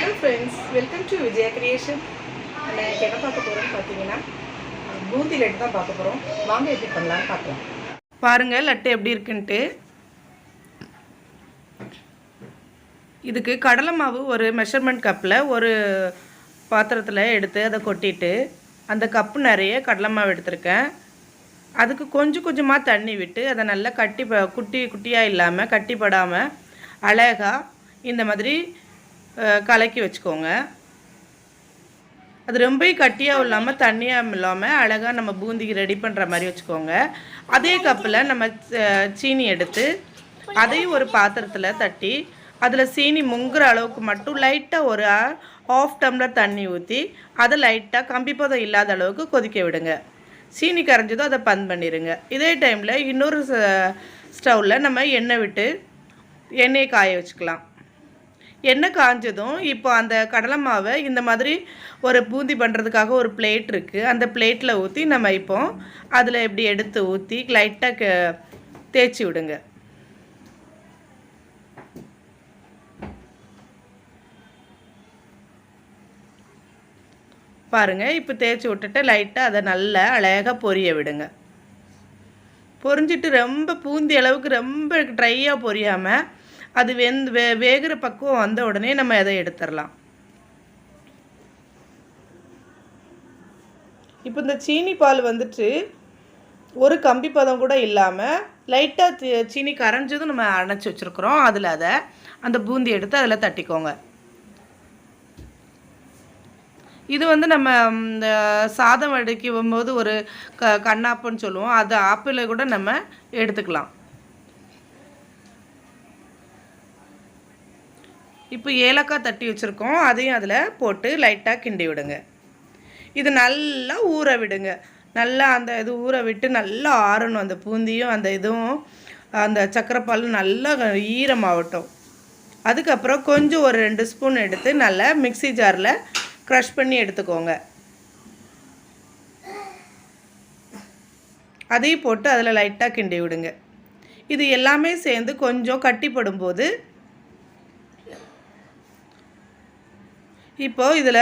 Hello friends, welcome to Vijaya creation. நான் என்ன பார்க்க போறேன்னு பாத்தீங்கன்னா பூந்தி லட்டு தான் பார்க்க போறோம். வாங்க எப்படி பண்ணலாம்னு பார்க்கலாம். பாருங்க லட்டு எப்படி இருக்குன்னு. இதுக்கு கடலை மாவு ஒரு மெஷர்மென்ட் கப்ல ஒரு பாத்திரத்துல எடுத்து அதை கொட்டிட்டு அந்த கப் நிறைய கடலை மாவு எடுத்துர்க்கேன். அதுக்கு கொஞ்சமா தண்ணி விட்டு அதை நல்லா குட்டி குட்டியா இல்லாம கட்டிப்படாம அழகா இந்த மாதிரி கலக்கி வச்சுக்கோங்க. அது ரொம்ப கட்டியாக இல்லாமல் தண்ணியாக இல்லாமல் அழகாக நம்ம பூந்திக்கு ரெடி பண்ணுற மாதிரி வச்சுக்கோங்க. அதே கப்பில் நம்ம சீனி எடுத்து அதையும் ஒரு பாத்திரத்தில் தட்டி அதில் சீனி முங்குற அளவுக்கு மட்டும் லைட்டாக ஒரு 1/2 டம்ளர் தண்ணி ஊற்றி அதை லைட்டாக கம்பிப்பதம் இல்லாத அளவுக்கு கொதிக்க விடுங்க. சீனி கரைஞ்சதும் அதை பந்த் பண்ணிடுங்க. இதே டைமில் இன்னொரு ஸ்டவ்வில் நம்ம எண்ணெய் விட்டு எண்ணெயை காய வச்சுக்கலாம். எண்ணெய் காஞ்சதும் இப்போ அந்த கடலை மாவை இந்த மாதிரி ஒரு பூந்தி பண்ணுறதுக்காக ஒரு பிளேட் இருக்குது. அந்த பிளேட்டில் ஊற்றி நம்ம இப்போ அதில் இப்படி எடுத்து ஊற்றி லைட்டாக தேய்ச்சி விடுங்க. பாருங்கள், இப்போ தேய்ச்சி விட்டுட்டு லைட்டாக அதை நல்லா அழகாக பொரிய விடுங்க. பொரிஞ்சிட்டு ரொம்ப பூந்தி அளவுக்கு ரொம்ப ட்ரையாக பொரியாமல் அது வேகிற பக்குவம் வந்த உடனே நம்ம அதை எடுத்துடலாம். இப்போ இந்த சீனி பால் வந்துட்டு ஒரு கம்பி பதம் கூட இல்லாமல் லைட்டாக சீனி கரைஞ்சதும் நம்ம அணைச்சி வச்சுருக்குறோம். அதில் அந்த பூந்தி எடுத்து அதில் தட்டிக்கோங்க. இது வந்து நம்ம இந்த சாதம் வடிக்கும் போது ஒரு கண்ணாப்புன்னு சொல்லுவோம். அது ஆப்பிளை கூட நம்ம எடுத்துக்கலாம். இப்போ ஏலக்காய் தட்டி வச்சுருக்கோம், அதையும் அதில் போட்டு லைட்டாக கிண்டி விடுங்க. இது நல்லா ஊற விடுங்க. நல்லா அந்த இது ஊற விட்டு நல்லா ஆறணும். அந்த பூந்தியும் அந்த இதுவும் அந்த சக்கரைப்பாலும் நல்லா ஈரமாகட்டும். அதுக்கப்புறம் கொஞ்சம் ஒரு 2 ஸ்பூன் எடுத்து நல்லா மிக்ஸி ஜாரில் க்ரஷ் பண்ணி எடுத்துக்கோங்க. அதையும் போட்டு அதில் லைட்டாக கிண்டி விடுங்க. இது எல்லாமே சேர்ந்து கொஞ்சம் கட்டிப்படும்போது இப்போது இதில்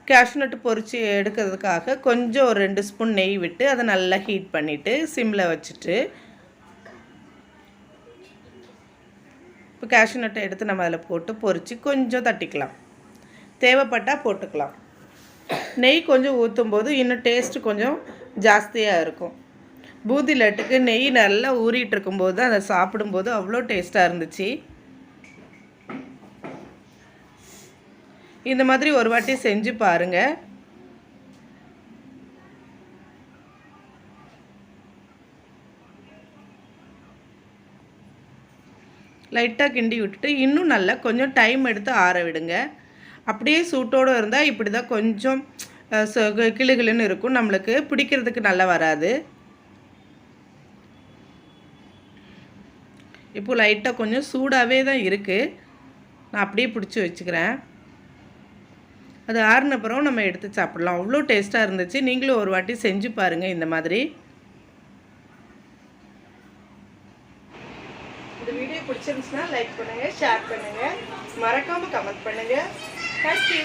கேஷ்நட்டு பொரித்து எடுக்கிறதுக்காக கொஞ்சம் ஒரு 2 ஸ்பூன் நெய் விட்டு அதை நல்லா ஹீட் பண்ணிவிட்டு சிம்மில் வச்சுட்டு இப்போ கேஷ்நட்டை எடுத்து நம்ம அதில் போட்டு பொரித்து கொஞ்சம் தட்டிக்கலாம். தேவைப்பட்டால் போட்டுக்கலாம். நெய் கொஞ்சம் ஊற்றும் போது இன்னும் டேஸ்ட்டு கொஞ்சம் ஜாஸ்தியாக இருக்கும். பூந்தி லட்டுக்கு நெய் நல்லா ஊறிட்டு இருக்கும்போது தான் அதை சாப்பிடும்போது அவ்வளோ டேஸ்ட்டாக இருந்துச்சு. இந்த மாதிரி ஒரு வாட்டி செஞ்சு பாருங்கள். லைட்டாக கிண்டி விட்டுட்டு இன்னும் நல்லா கொஞ்சம் டைம் எடுத்து ஆற விடுங்க. அப்படியே சூட்டோடு இருந்தால் இப்படி தான் கொஞ்சம் கிளுகிளுன்னு இருக்கும், நம்மளுக்கு பிடிக்கிறதுக்கு நல்லா வராது. இப்போ லைட்டாக கொஞ்சம் சூடாகவே தான் இருக்குது. நான் அப்படியே பிடிச்சி வச்சுக்கிறேன். அது ஆறுனப்புறம் நம்ம எடுத்து சாப்பிடலாம். அவ்வளோ டேஸ்ட்டாக இருந்துச்சு. நீங்களும் ஒரு வாட்டி செஞ்சு பாருங்கள் இந்த மாதிரி. இந்த வீடியோ பிடிச்சிருந்துச்சுன்னா லைக் பண்ணுங்கள், ஷேர் பண்ணுங்கள், மறக்காமல் கமெண்ட் பண்ணுங்கள். தேங்க்யூ.